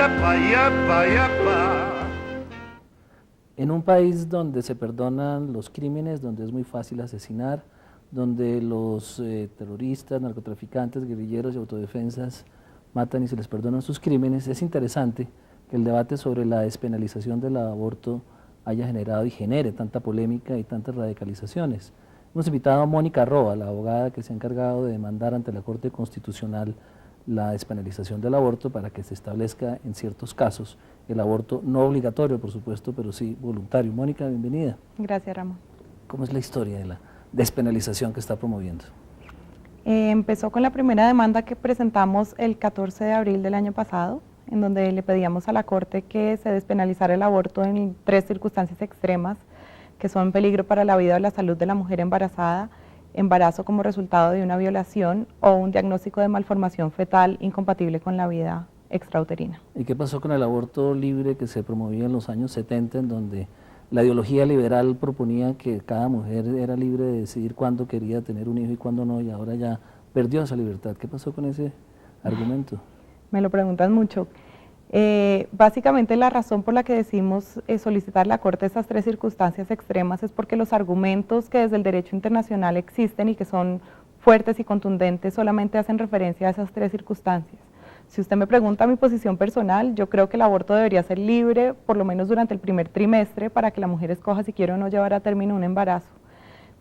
yepa, yepa, yepa. En un país donde se perdonan los crímenes, donde es muy fácil asesinar, donde los terroristas, narcotraficantes, guerrilleros y autodefensas matan y se les perdonan sus crímenes, es interesante que el debate sobre la despenalización del aborto haya generado y genere tanta polémica y tantas radicalizaciones. Hemos invitado a Mónica Roa, la abogada que se ha encargado de demandar ante la Corte Constitucional la despenalización del aborto para que se establezca en ciertos casos el aborto no obligatorio, por supuesto, pero sí voluntario. Mónica, bienvenida. Gracias, Ramón. ¿Cómo es la historia de la despenalización que está promoviendo? Empezó con la primera demanda que presentamos el 14 de abril del año pasado, en donde le pedíamos a la Corte que se despenalizara el aborto en 3 circunstancias extremas, que son peligro para la vida o la salud de la mujer embarazada, embarazo como resultado de una violación o un diagnóstico de malformación fetal incompatible con la vida extrauterina. ¿Y qué pasó con el aborto libre que se promovía en los años 70, en donde la ideología liberal proponía que cada mujer era libre de decidir cuándo quería tener un hijo y cuándo no, y ahora ya perdió esa libertad? ¿Qué pasó con ese argumento? Me lo preguntan mucho. Básicamente la razón por la que decidimos solicitar a la Corte estas 3 circunstancias extremas es porque los argumentos que desde el derecho internacional existen y que son fuertes y contundentes solamente hacen referencia a esas 3 circunstancias. Si usted me pregunta mi posición personal, yo creo que el aborto debería ser libre por lo menos durante el primer trimestre para que la mujer escoja si quiere o no llevar a término un embarazo.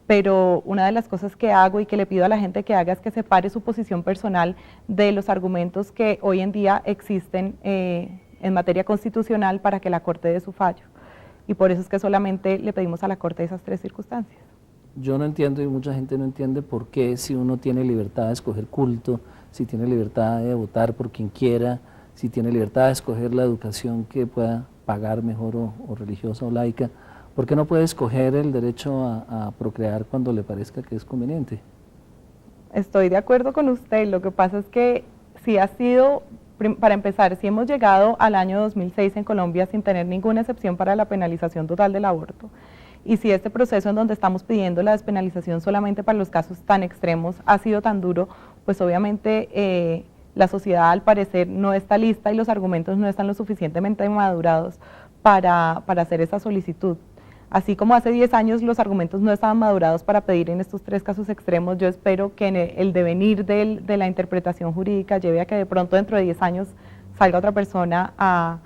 Pero una de las cosas que hago y que le pido a la gente que haga es que separe su posición personal de los argumentos que hoy en día existen en materia constitucional para que la Corte dé su fallo. Y por eso es que solamente le pedimos a la Corte esas 3 circunstancias. Yo no entiendo y mucha gente no entiende por qué, si uno tiene libertad de escoger culto, si tiene libertad de votar por quien quiera, si tiene libertad de escoger la educación que pueda pagar mejor o religiosa o laica, ¿por qué no puede escoger el derecho a procrear cuando le parezca que es conveniente? Estoy de acuerdo con usted. Lo que pasa es que si ha sido, para empezar, si hemos llegado al año 2006 en Colombia sin tener ninguna excepción para la penalización total del aborto, y si este proceso en donde estamos pidiendo la despenalización solamente para los casos tan extremos ha sido tan duro, pues obviamente la sociedad al parecer no está lista y los argumentos no están lo suficientemente madurados para hacer esa solicitud. Así como hace 10 años los argumentos no estaban madurados para pedir en estos 3 casos extremos, yo espero que en el devenir de la interpretación jurídica lleve a que de pronto dentro de 10 años salga otra persona a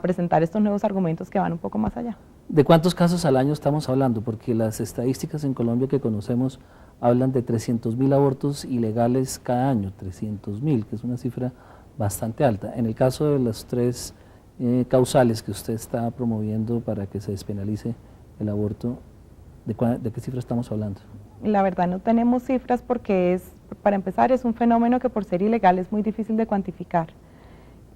presentar estos nuevos argumentos que van un poco más allá. ¿De cuántos casos al año estamos hablando? Porque las estadísticas en Colombia que conocemos hablan de 300.000 abortos ilegales cada año, 300.000, que es una cifra bastante alta. En el caso de las 3 causales que usted está promoviendo para que se despenalice el aborto, ¿de qué cifra estamos hablando? La verdad no tenemos cifras porque para empezar, es un fenómeno que por ser ilegal es muy difícil de cuantificar.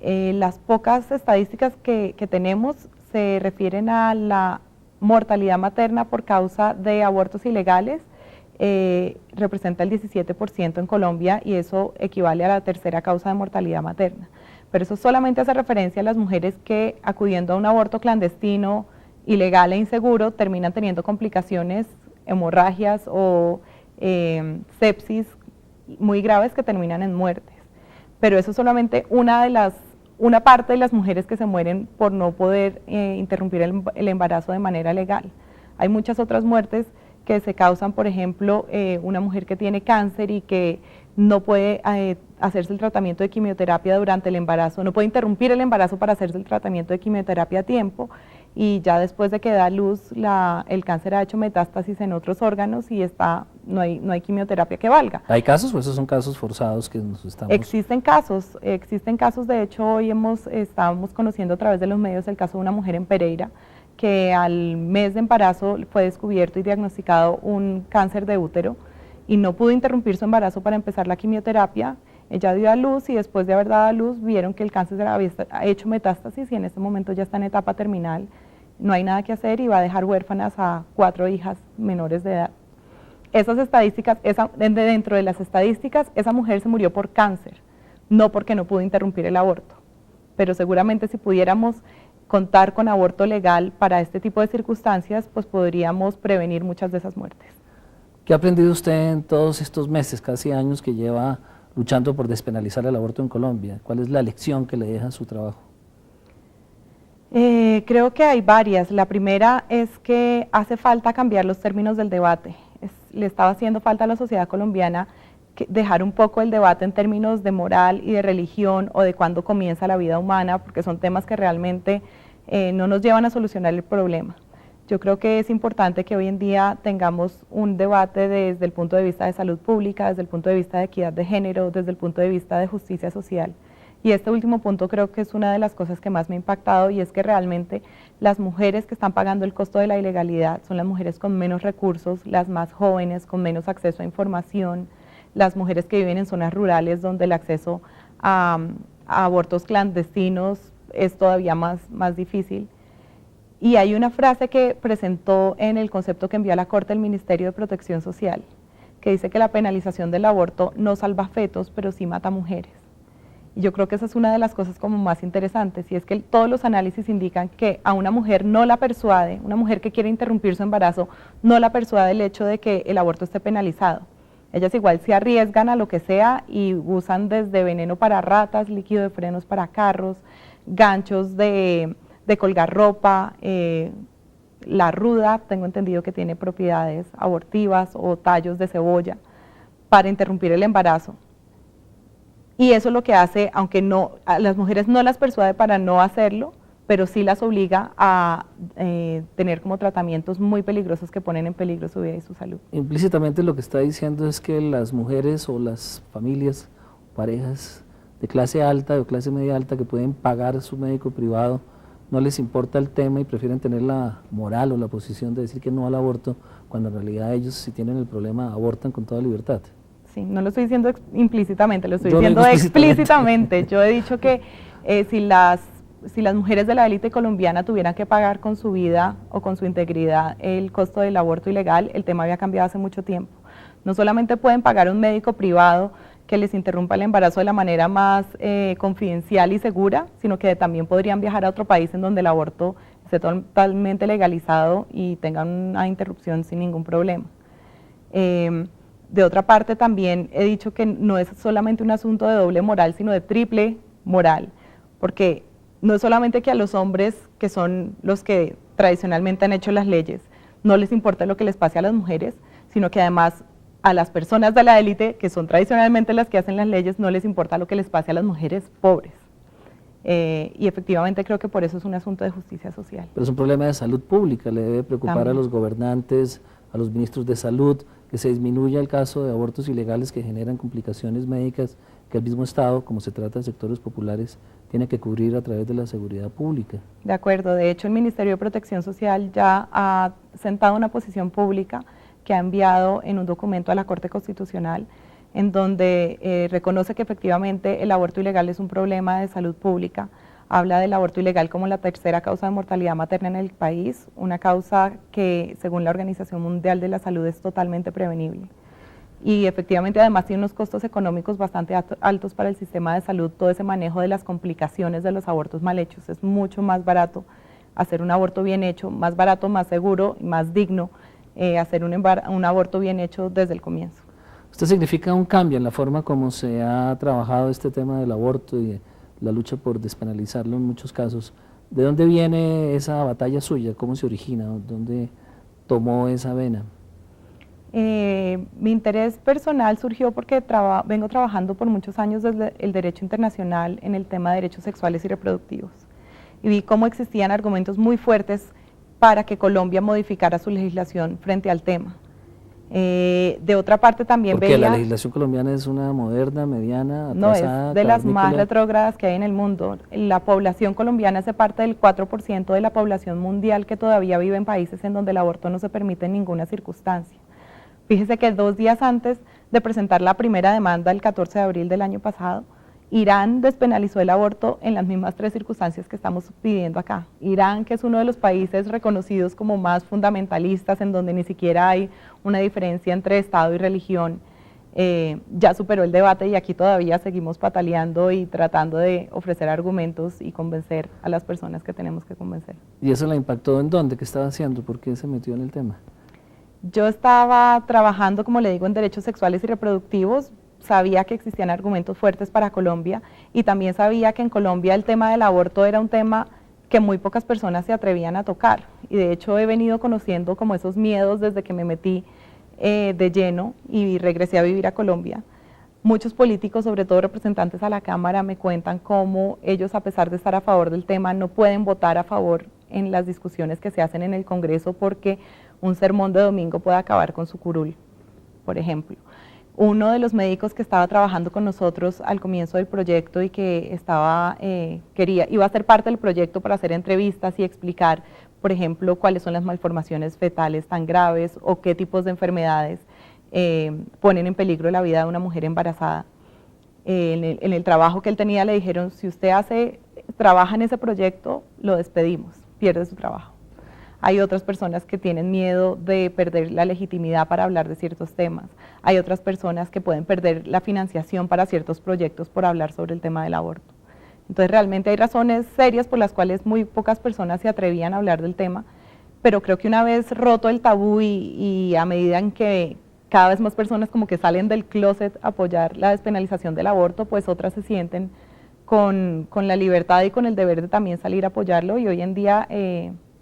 Las pocas estadísticas que tenemos se refieren a la mortalidad materna por causa de abortos ilegales, representa el 17% en Colombia y eso equivale a la 3ª causa de mortalidad materna. Pero eso solamente hace referencia a las mujeres que acudiendo a un aborto clandestino, ilegal e inseguro, terminan teniendo complicaciones, hemorragias o sepsis muy graves que terminan en muertes. Pero eso es solamente una parte de las mujeres que se mueren por no poder interrumpir el embarazo de manera legal. Hay muchas otras muertes que se causan, por ejemplo, una mujer que tiene cáncer y que no puede hacerse el tratamiento de quimioterapia durante el embarazo, no puede interrumpir el embarazo para hacerse el tratamiento de quimioterapia a tiempo y ya después de que da luz el cáncer ha hecho metástasis en otros órganos y no hay quimioterapia que valga. ¿Hay casos o esos son casos forzados que nos estamos...? Existen casos, de hecho hoy estábamos conociendo a través de los medios el caso de una mujer en Pereira que al mes de embarazo fue descubierto y diagnosticado un cáncer de útero y no pudo interrumpir su embarazo para empezar la quimioterapia. Ella dio a luz y después de haber dado a luz vieron que el cáncer había hecho metástasis y en este momento ya está en etapa terminal. No hay nada que hacer y va a dejar huérfanas a 4 hijas menores de edad. Esas estadísticas, dentro de las estadísticas, esa mujer se murió por cáncer, no porque no pudo interrumpir el aborto. Pero seguramente si pudiéramos contar con aborto legal para este tipo de circunstancias, pues podríamos prevenir muchas de esas muertes. ¿Qué ha aprendido usted en todos estos meses, casi años que lleva luchando por despenalizar el aborto en Colombia? ¿Cuál es la lección que le deja su trabajo? Creo que hay varias. La primera es que hace falta cambiar los términos del debate. Le estaba haciendo falta a la sociedad colombiana dejar un poco el debate en términos de moral y de religión o de cuándo comienza la vida humana, porque son temas que realmente no nos llevan a solucionar el problema. Yo creo que es importante que hoy en día tengamos un debate desde el punto de vista de salud pública, desde el punto de vista de equidad de género, desde el punto de vista de justicia social. Y este último punto creo que es una de las cosas que más me ha impactado, y es que realmente las mujeres que están pagando el costo de la ilegalidad son las mujeres con menos recursos, las más jóvenes, con menos acceso a información, las mujeres que viven en zonas rurales donde el acceso a abortos clandestinos es todavía más difícil. Y hay una frase que presentó en el concepto que envió a la Corte el Ministerio de Protección Social, que dice que la penalización del aborto no salva fetos, pero sí mata mujeres. Y yo creo que esa es una de las cosas como más interesantes, y es que todos los análisis indican que a una mujer no la persuade, una mujer que quiere interrumpir su embarazo, no la persuade el hecho de que el aborto esté penalizado. Ellas igual se arriesgan a lo que sea y usan desde veneno para ratas, líquido de frenos para carros, ganchos de colgar ropa, la ruda, tengo entendido que tiene propiedades abortivas, o tallos de cebolla, para interrumpir el embarazo. Y eso es lo que hace, aunque no, a las mujeres no las persuade para no hacerlo, pero sí las obliga a tener como tratamientos muy peligrosos que ponen en peligro su vida y su salud. Implícitamente lo que está diciendo es que las mujeres o las familias, parejas de clase alta o clase media alta que pueden pagar su médico privado, no les importa el tema y prefieren tener la moral o la posición de decir que no al aborto, cuando en realidad ellos, si tienen el problema, abortan con toda libertad. Sí, no lo estoy diciendo implícitamente, lo estoy diciendo explícitamente. Yo he dicho que si las mujeres de la élite colombiana tuvieran que pagar con su vida o con su integridad el costo del aborto ilegal, el tema había cambiado hace mucho tiempo. No solamente pueden pagar un médico privado que les interrumpa el embarazo de la manera más confidencial y segura, sino que también podrían viajar a otro país en donde el aborto esté totalmente legalizado y tengan una interrupción sin ningún problema. De otra parte, también he dicho que no es solamente un asunto de doble moral, sino de triple moral, porque no es solamente que a los hombres, que son los que tradicionalmente han hecho las leyes, no les importa lo que les pase a las mujeres, sino que además a las personas de la élite, que son tradicionalmente las que hacen las leyes, no les importa lo que les pase a las mujeres pobres. Y efectivamente creo que por eso es un asunto de justicia social. Pero es un problema de salud pública, le debe preocupar También a los gobernantes, a los ministros de salud, que se disminuya el caso de abortos ilegales que generan complicaciones médicas que el mismo Estado, como se trata de sectores populares, tiene que cubrir a través de la seguridad pública. De acuerdo, de hecho el Ministerio de Protección Social ya ha sentado una posición pública que ha enviado en un documento a la Corte Constitucional, en donde reconoce que efectivamente el aborto ilegal es un problema de salud pública. Habla del aborto ilegal como la tercera causa de mortalidad materna en el país, una causa que según la Organización Mundial de la Salud es totalmente prevenible. Y efectivamente además tiene unos costos económicos bastante altos para el sistema de salud, todo ese manejo de las complicaciones de los abortos mal hechos. Es mucho más barato hacer un aborto bien hecho, más barato, más seguro y más digno hacer un aborto bien hecho desde el comienzo. ¿Esto significa un cambio en la forma como se ha trabajado este tema del aborto y la lucha por despenalizarlo en muchos casos? ¿De dónde viene esa batalla suya? ¿Cómo se origina? ¿Dónde tomó esa vena? Mi interés personal surgió porque vengo trabajando por muchos años desde el derecho internacional en el tema de derechos sexuales y reproductivos, y vi cómo existían argumentos muy fuertes para que Colombia modificara su legislación frente al tema. De otra parte también porque veía... la legislación colombiana es una moderna, mediana, atrasada, no, es de las más retrógradas que hay en el mundo. La población colombiana hace parte del 4% de la población mundial que todavía vive en países en donde el aborto no se permite en ninguna circunstancia. Fíjese que 2 días antes de presentar la primera demanda, el 14 de abril del año pasado, Irán despenalizó el aborto en las mismas 3 circunstancias que estamos pidiendo acá. Irán, que es uno de los países reconocidos como más fundamentalistas, en donde ni siquiera hay una diferencia entre Estado y religión, ya superó el debate y aquí todavía seguimos pataleando y tratando de ofrecer argumentos y convencer a las personas que tenemos que convencer. ¿Y eso la impactó en dónde? ¿Qué estaba haciendo? ¿Por qué se metió en el tema? Yo estaba trabajando, como le digo, en derechos sexuales y reproductivos. Sabía que existían argumentos fuertes para Colombia y también sabía que en Colombia el tema del aborto era un tema que muy pocas personas se atrevían a tocar. Y de hecho he venido conociendo como esos miedos desde que me metí de lleno y regresé a vivir a Colombia. Muchos políticos, sobre todo representantes a la Cámara, me cuentan cómo ellos, a pesar de estar a favor del tema, no pueden votar a favor en las discusiones que se hacen en el Congreso porque un sermón de domingo puede acabar con su curul, por ejemplo. Uno de los médicos que estaba trabajando con nosotros al comienzo del proyecto y que iba a ser parte del proyecto para hacer entrevistas y explicar, por ejemplo, cuáles son las malformaciones fetales tan graves o qué tipos de enfermedades ponen en peligro la vida de una mujer embarazada. En el trabajo que él tenía le dijeron, si usted trabaja en ese proyecto, lo despedimos, pierde su trabajo. Hay otras personas que tienen miedo de perder la legitimidad para hablar de ciertos temas. Hay otras personas que pueden perder la financiación para ciertos proyectos por hablar sobre el tema del aborto. Entonces realmente hay razones serias por las cuales muy pocas personas se atrevían a hablar del tema, pero creo que una vez roto el tabú y a medida en que cada vez más personas como que salen del closet a apoyar la despenalización del aborto, pues otras se sienten con la libertad y con el deber de también salir a apoyarlo, y hoy en día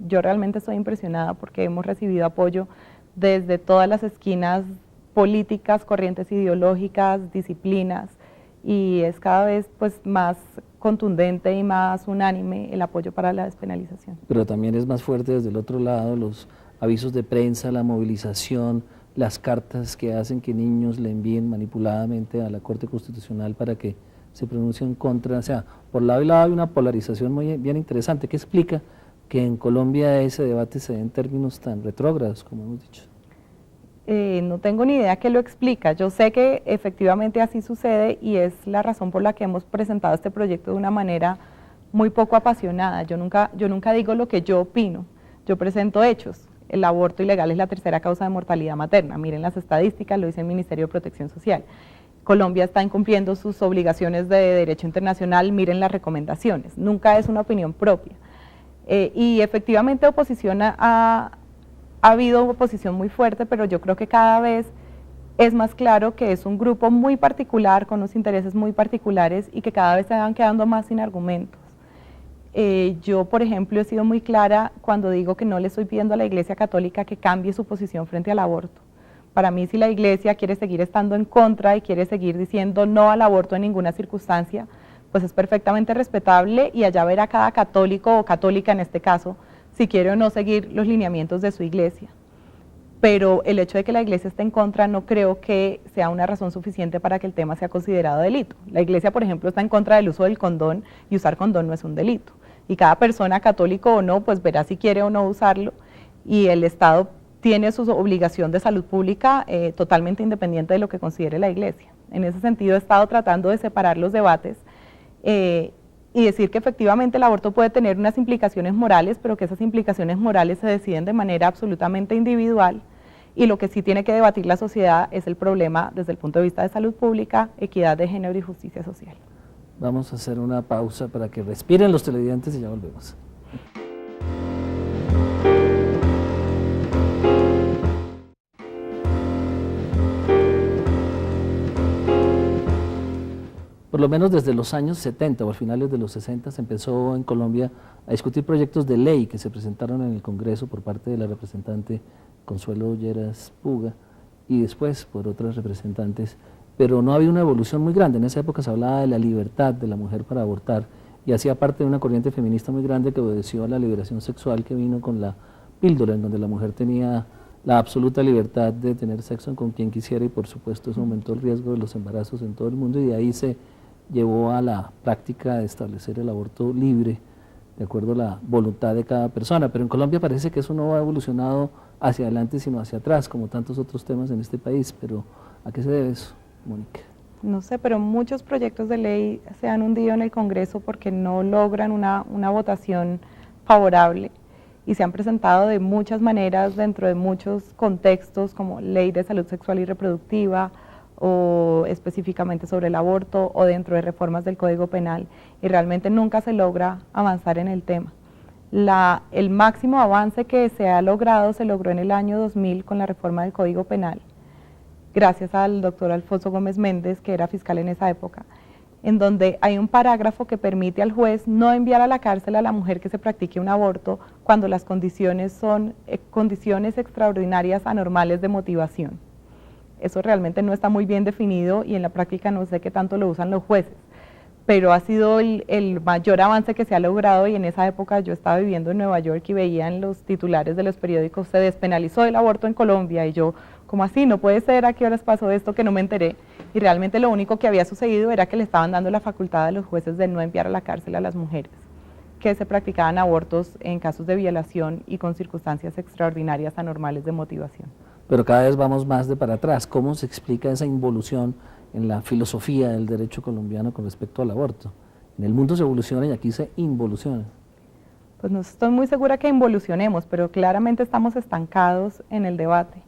yo realmente estoy impresionada porque hemos recibido apoyo desde todas las esquinas políticas, corrientes ideológicas, disciplinas, y es cada vez pues más contundente y más unánime el apoyo para la despenalización. Pero también es más fuerte desde el otro lado los avisos de prensa, la movilización, las cartas que hacen que niños le envíen manipuladamente a la Corte Constitucional para que se pronuncie en contra. O sea, por lado y lado hay una polarización muy bien interesante que explica que en Colombia ese debate se dé en términos tan retrógrados, como hemos dicho. No tengo ni idea qué lo explica. Yo sé que efectivamente así sucede y es la razón por la que hemos presentado este proyecto de una manera muy poco apasionada. Yo nunca digo lo que yo opino, yo presento hechos. El aborto ilegal es la tercera causa de mortalidad materna. Miren las estadísticas, lo dice el Ministerio de Protección Social. Colombia está incumpliendo sus obligaciones de derecho internacional, miren las recomendaciones. Nunca es una opinión propia. Y efectivamente ha habido oposición muy fuerte, pero yo creo que cada vez es más claro que es un grupo muy particular, con unos intereses muy particulares y que cada vez se van quedando más sin argumentos. Yo, por ejemplo, he sido muy clara cuando digo que no le estoy pidiendo a la Iglesia Católica que cambie su posición frente al aborto. Para mí, si la Iglesia quiere seguir estando en contra y quiere seguir diciendo no al aborto en ninguna circunstancia, pues es perfectamente respetable y allá verá cada católico o católica en este caso, si quiere o no seguir los lineamientos de su iglesia. Pero el hecho de que la iglesia esté en contra no creo que sea una razón suficiente para que el tema sea considerado delito. La iglesia, por ejemplo, está en contra del uso del condón y usar condón no es un delito. Y cada persona, católico o no, pues verá si quiere o no usarlo, y el Estado tiene su obligación de salud pública totalmente independiente de lo que considere la iglesia. En ese sentido he estado tratando de separar los debates y decir que efectivamente el aborto puede tener unas implicaciones morales, pero que esas implicaciones morales se deciden de manera absolutamente individual, y lo que sí tiene que debatir la sociedad es el problema desde el punto de vista de salud pública, equidad de género y justicia social. Vamos a hacer una pausa para que respiren los televidentes y ya volvemos. Por lo menos desde los años 70 o a finales de los 60 se empezó en Colombia a discutir proyectos de ley que se presentaron en el Congreso por parte de la representante Consuelo Lleras Puga y después por otras representantes, pero no había una evolución muy grande. En esa época se hablaba de la libertad de la mujer para abortar y hacía parte de una corriente feminista muy grande que obedeció a la liberación sexual que vino con la píldora, en donde la mujer tenía la absoluta libertad de tener sexo con quien quisiera y por supuesto eso aumentó el riesgo de los embarazos en todo el mundo y de ahí se llevó a la práctica de establecer el aborto libre de acuerdo a la voluntad de cada persona, pero en Colombia parece que eso no ha evolucionado hacia adelante sino hacia atrás, como tantos otros temas en este país. Pero ¿a qué se debe eso, Mónica? No sé, pero muchos proyectos de ley se han hundido en el Congreso porque no logran una votación favorable y se han presentado de muchas maneras dentro de muchos contextos como ley de salud sexual y reproductiva, o específicamente sobre el aborto o dentro de reformas del Código Penal, y realmente nunca se logra avanzar en el tema. El máximo avance que se ha logrado se logró en el año 2000 con la reforma del Código Penal, gracias al doctor Alfonso Gómez Méndez, que era fiscal en esa época. en donde hay un parágrafo que permite al juez no enviar a la cárcel a la mujer que se practique un aborto cuando las condiciones son condiciones extraordinarias anormales de motivación. Eso realmente no está muy bien definido y en la práctica no sé qué tanto lo usan los jueces, pero ha sido el mayor avance que se ha logrado, y en esa época yo estaba viviendo en Nueva York y veía en los titulares de los periódicos: se despenalizó el aborto en Colombia, y yo, ¿cómo así? No puede ser, ¿a qué horas pasó esto que no me enteré? Y realmente lo único que había sucedido era que le estaban dando la facultad a los jueces de no enviar a la cárcel a las mujeres que se practicaban abortos en casos de violación y con circunstancias extraordinarias anormales de motivación. Pero cada vez vamos más de para atrás. ¿Cómo se explica esa involución en la filosofía del derecho colombiano con respecto al aborto? En el mundo se evoluciona y aquí se involuciona. Pues no estoy muy segura que involucionemos, pero claramente estamos estancados en el debate.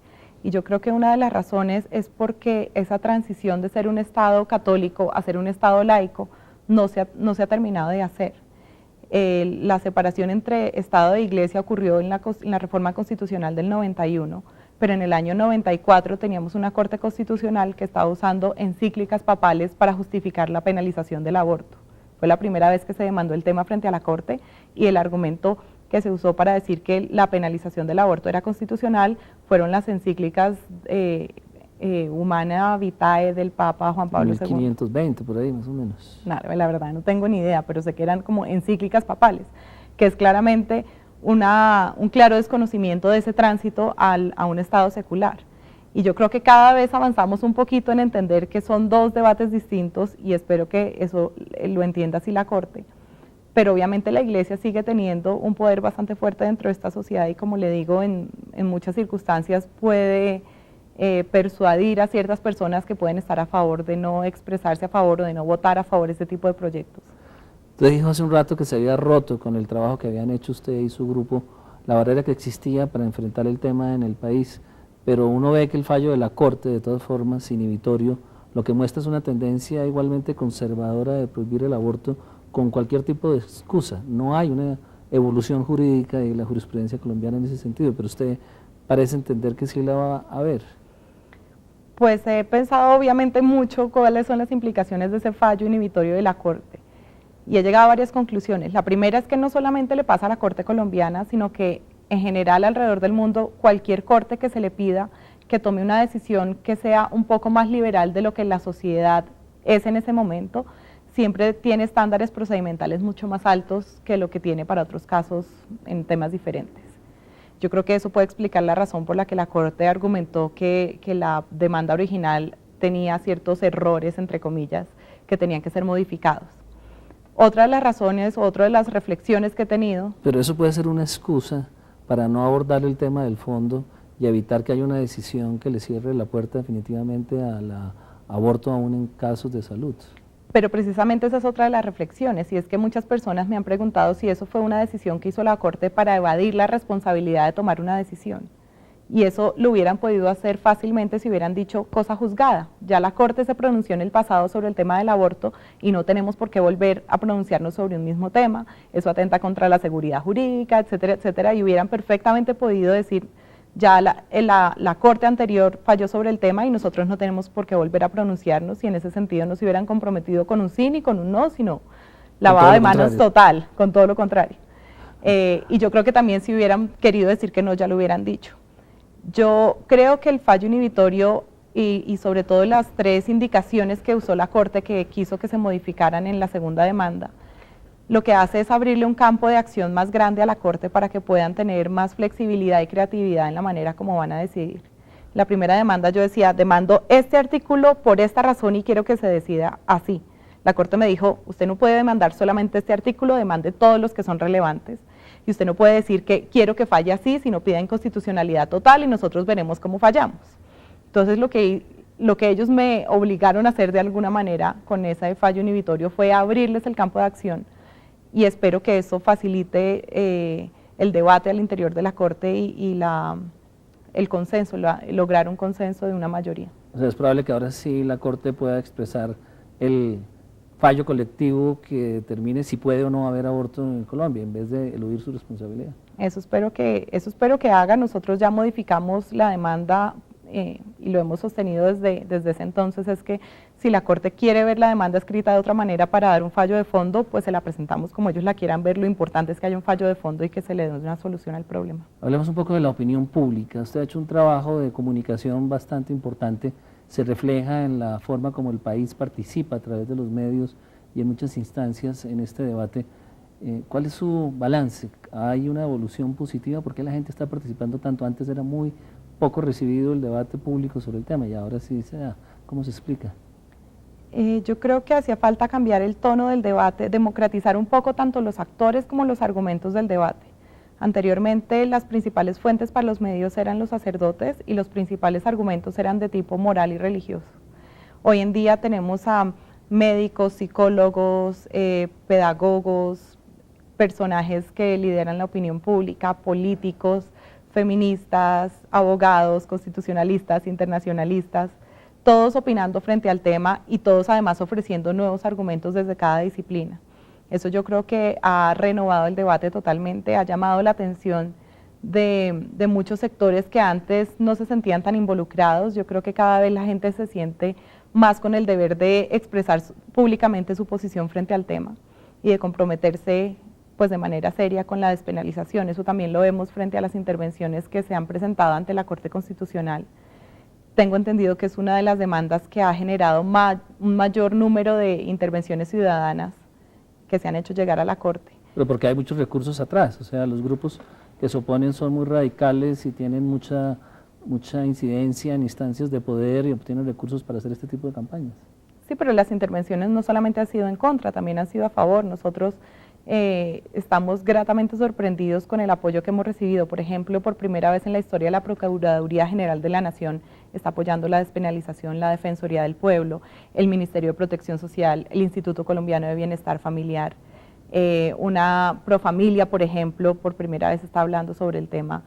Y yo creo que una de las razones es porque esa transición de ser un Estado católico a ser un Estado laico no se ha terminado de hacer. La separación entre Estado e Iglesia ocurrió en la reforma constitucional del 91, pero en el año 94 teníamos una Corte Constitucional que estaba usando encíclicas papales para justificar la penalización del aborto. Fue la primera vez que se demandó el tema frente a la Corte, y el argumento que se usó para decir que la penalización del aborto era constitucional fueron las encíclicas Humana Vitae del Papa Juan Pablo II. 1520, por ahí más o menos. No, la verdad no tengo ni idea, pero sé que eran como encíclicas papales, que es claramente un claro desconocimiento de ese tránsito a un Estado secular. Y yo creo que cada vez avanzamos un poquito en entender que son dos debates distintos, y espero que eso lo entienda así la Corte. Pero obviamente la Iglesia sigue teniendo un poder bastante fuerte dentro de esta sociedad, y como le digo, en muchas circunstancias puede persuadir a ciertas personas que pueden estar a favor de no expresarse a favor o de no votar a favor de este tipo de proyectos. Usted dijo hace un rato que se había roto con el trabajo que habían hecho usted y su grupo la barrera que existía para enfrentar el tema en el país, pero uno ve que el fallo de la Corte, de todas formas, inhibitorio, lo que muestra es una tendencia igualmente conservadora de prohibir el aborto con cualquier tipo de excusa. No hay una evolución jurídica de la jurisprudencia colombiana en ese sentido, pero usted parece entender que sí la va a haber. Pues he pensado obviamente mucho cuáles son las implicaciones de ese fallo inhibitorio de la Corte, y he llegado a varias conclusiones. La primera es que no solamente le pasa a la Corte colombiana, sino que en general alrededor del mundo cualquier corte que se le pida que tome una decisión que sea un poco más liberal de lo que la sociedad es en ese momento, siempre tiene estándares procedimentales mucho más altos que lo que tiene para otros casos en temas diferentes. Yo creo que eso puede explicar la razón por la que la Corte argumentó que la demanda original tenía ciertos errores, entre comillas, que tenían que ser modificados. Otra de las razones, otra de las reflexiones que he tenido... Pero eso puede ser una excusa para no abordar el tema del fondo y evitar que haya una decisión que le cierre la puerta definitivamente al aborto aún en casos de salud. Pero precisamente esa es otra de las reflexiones, y es que muchas personas me han preguntado si eso fue una decisión que hizo la Corte para evadir la responsabilidad de tomar una decisión. Y eso lo hubieran podido hacer fácilmente si hubieran dicho cosa juzgada. Ya la Corte se pronunció en el pasado sobre el tema del aborto y no tenemos por qué volver a pronunciarnos sobre un mismo tema. Eso atenta contra la seguridad jurídica, etcétera, etcétera, y hubieran perfectamente podido decir: ya la Corte anterior falló sobre el tema y nosotros no tenemos por qué volver a pronunciarnos, y en ese sentido no se hubieran comprometido con un sí ni con un no, sino lavado de manos total, con todo lo contrario. Y yo creo que también si hubieran querido decir que no, ya lo hubieran dicho. Yo creo que el fallo inhibitorio y sobre todo las tres indicaciones que usó la Corte, que quiso que se modificaran en la segunda demanda, lo que hace es abrirle un campo de acción más grande a la Corte para que puedan tener más flexibilidad y creatividad en la manera como van a decidir. La primera demanda yo decía: demando este artículo por esta razón y quiero que se decida así. La Corte me dijo: usted no puede demandar solamente este artículo, demande todos los que son relevantes. Y usted no puede decir que quiero que falle así, sino pida inconstitucionalidad total y nosotros veremos cómo fallamos. Entonces lo que ellos me obligaron a hacer de alguna manera con ese fallo inhibitorio fue abrirles el campo de acción, y espero que eso facilite el debate al interior de la Corte y el consenso, lograr un consenso de una mayoría. O sea, es probable que ahora sí la Corte pueda expresar el fallo colectivo que determine si puede o no haber aborto en Colombia, en vez de eludir su responsabilidad. Eso espero que haga. Nosotros ya modificamos la demanda y lo hemos sostenido desde ese entonces, es que si la Corte quiere ver la demanda escrita de otra manera para dar un fallo de fondo, pues se la presentamos como ellos la quieran ver. Lo importante es que haya un fallo de fondo y que se le dé una solución al problema. Hablemos un poco de la opinión pública. Usted ha hecho un trabajo de comunicación bastante importante, se refleja en la forma como el país participa a través de los medios y en muchas instancias en este debate. ¿Cuál es su balance? ¿Hay una evolución positiva? ¿Por qué la gente está participando tanto? Antes era muy poco recibido el debate público sobre el tema y ahora sí se da. ¿Cómo se explica? Yo creo que hacía falta cambiar el tono del debate, democratizar un poco tanto los actores como los argumentos del debate. Anteriormente las principales fuentes para los medios eran los sacerdotes y los principales argumentos eran de tipo moral y religioso. Hoy en día tenemos a médicos, psicólogos, pedagogos, personajes que lideran la opinión pública, políticos, feministas, abogados, constitucionalistas, internacionalistas, todos opinando frente al tema y todos además ofreciendo nuevos argumentos desde cada disciplina. Eso yo creo que ha renovado el debate totalmente, ha llamado la atención de muchos sectores que antes no se sentían tan involucrados. Yo creo que cada vez la gente se siente más con el deber de expresar públicamente su posición frente al tema y de comprometerse pues de manera seria con la despenalización. Eso también lo vemos frente a las intervenciones que se han presentado ante la Corte Constitucional. Tengo entendido que es una de las demandas que ha generado un mayor número de intervenciones ciudadanas que se han hecho llegar a la Corte. Pero porque hay muchos recursos atrás, o sea, los grupos que se oponen son muy radicales y tienen mucha incidencia en instancias de poder y obtienen recursos para hacer este tipo de campañas. Sí, pero las intervenciones no solamente han sido en contra, también han sido a favor. Nosotros estamos gratamente sorprendidos con el apoyo que hemos recibido. Por ejemplo, por primera vez en la historia la Procuraduría General de la Nación está apoyando la despenalización, la Defensoría del Pueblo, el Ministerio de Protección Social, el Instituto Colombiano de Bienestar Familiar, una Profamilia, por ejemplo, por primera vez está hablando sobre el tema.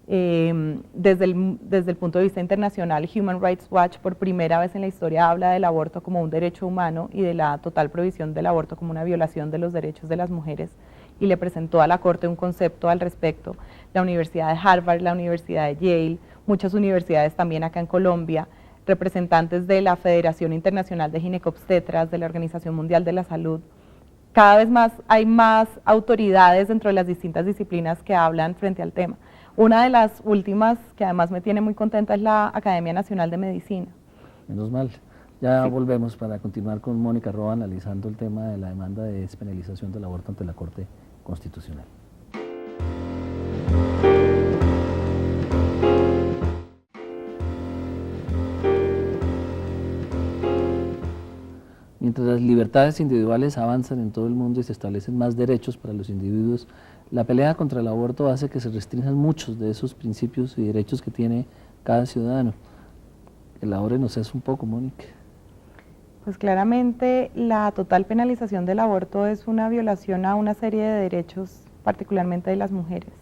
Desde el punto de vista internacional, Human Rights Watch por primera vez en la historia habla del aborto como un derecho humano y de la total prohibición del aborto como una violación de los derechos de las mujeres y le presentó a la Corte un concepto al respecto. La Universidad de Harvard, la Universidad de Yale, muchas universidades también acá en Colombia, representantes de la Federación Internacional de Ginecobstetras, de la Organización Mundial de la Salud. Cada vez más hay más autoridades dentro de las distintas disciplinas que hablan frente al tema. Una de las últimas que además me tiene muy contenta es la Academia Nacional de Medicina. Menos mal. Ya volvemos para continuar con Mónica Roa analizando el tema de la demanda de despenalización del aborto ante la Corte Constitucional. Mientras las libertades individuales avanzan en todo el mundo y se establecen más derechos para los individuos, la pelea contra el aborto hace que se restrinjan muchos de esos principios y derechos que tiene cada ciudadano. Elabórenos eso un poco, Mónica. Pues claramente la total penalización del aborto es una violación a una serie de derechos, particularmente de las mujeres.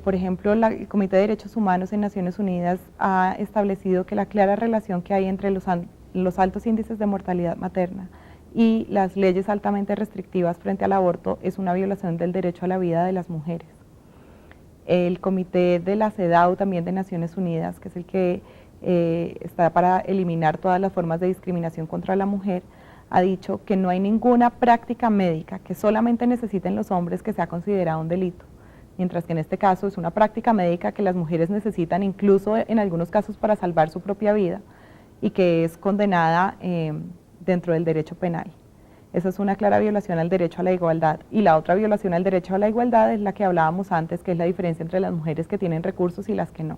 Por ejemplo, el Comité de Derechos Humanos en Naciones Unidas ha establecido que la clara relación que hay entre los altos índices de mortalidad materna y las leyes altamente restrictivas frente al aborto es una violación del derecho a la vida de las mujeres. El Comité de la CEDAW también de Naciones Unidas, que es el que está para eliminar todas las formas de discriminación contra la mujer, ha dicho que no hay ninguna práctica médica que solamente necesiten los hombres que sea considerado un delito, mientras que en este caso es una práctica médica que las mujeres necesitan incluso en algunos casos para salvar su propia vida y que es condenada dentro del derecho penal. Esa es una clara violación al derecho a la igualdad. Y la otra violación al derecho a la igualdad es la que hablábamos antes, que es la diferencia entre las mujeres que tienen recursos y las que no.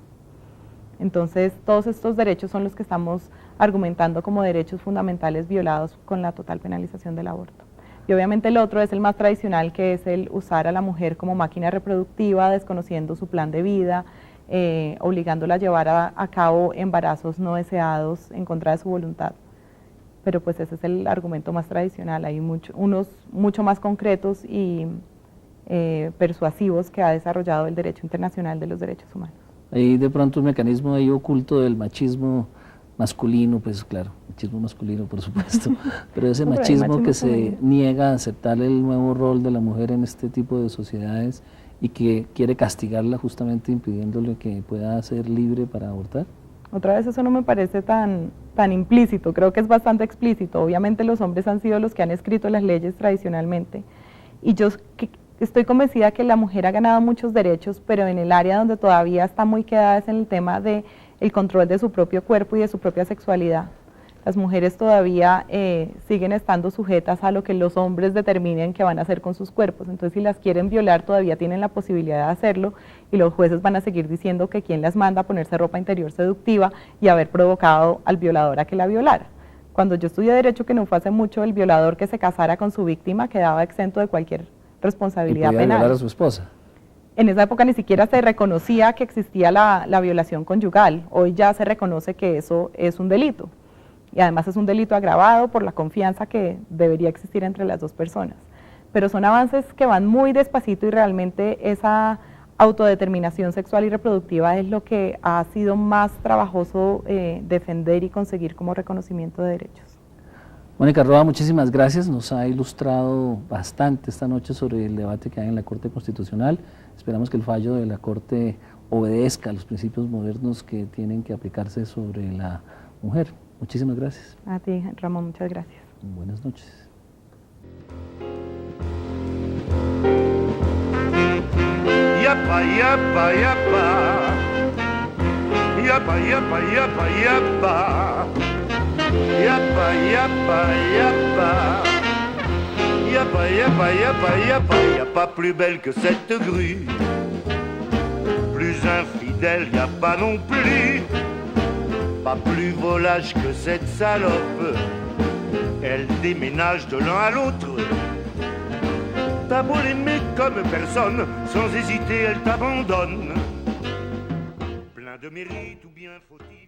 Entonces, todos estos derechos son los que estamos argumentando como derechos fundamentales violados con la total penalización del aborto. Y obviamente el otro es el más tradicional, que es el usar a la mujer como máquina reproductiva, desconociendo su plan de vida, obligándola a llevar a cabo embarazos no deseados en contra de su voluntad. Pero pues ese es el argumento más tradicional. Hay unos mucho más concretos y persuasivos que ha desarrollado el derecho internacional de los derechos humanos. Hay de pronto un mecanismo ahí oculto del machismo masculino, pues claro, machismo masculino por supuesto, pero ese machismo que se niega a aceptar el nuevo rol de la mujer en este tipo de sociedades y que quiere castigarla justamente impidiéndole que pueda ser libre para abortar? Otra vez eso no me parece tan implícito, creo que es bastante explícito. Obviamente los hombres han sido los que han escrito las leyes tradicionalmente y yo estoy convencida que la mujer ha ganado muchos derechos, pero en el área donde todavía está muy quedada es en el tema del control de su propio cuerpo y de su propia sexualidad. Las mujeres todavía siguen estando sujetas a lo que los hombres determinen que van a hacer con sus cuerpos, entonces si las quieren violar todavía tienen la posibilidad de hacerlo y los jueces van a seguir diciendo que quién las manda a ponerse ropa interior seductiva y haber provocado al violador a que la violara. Cuando yo estudié Derecho, que no fue hace mucho, el violador que se casara con su víctima quedaba exento de cualquier responsabilidad penal. ¿Y podía violar a su esposa? En esa época ni siquiera se reconocía que existía la violación conyugal, hoy ya se reconoce que eso es un delito. Y además es un delito agravado por la confianza que debería existir entre las dos personas. Pero son avances que van muy despacito y realmente esa autodeterminación sexual y reproductiva es lo que ha sido más trabajoso defender y conseguir como reconocimiento de derechos. Mónica Roa, muchísimas gracias, nos ha ilustrado bastante esta noche sobre el debate que hay en la Corte Constitucional. Esperamos que el fallo de la Corte obedezca a los principios modernos que tienen que aplicarse sobre la mujer. Muchísimas gracias. A ti, Ramón, muchas gracias. Buenas noches. Yapa, yapa, yapa. Yapa, yapa, yapa, yapa. Yapa, yapa, yapa. Yapa, yapa, yapa, yapa. Y a pas plus belle que cette grue. Plus infidèle, y a pas non plus. Pas plus volage que cette salope. Elle déménage de l'un à l'autre. T'as beau l'aimer comme personne, sans hésiter elle t'abandonne. Plein de mérite ou bien faut-il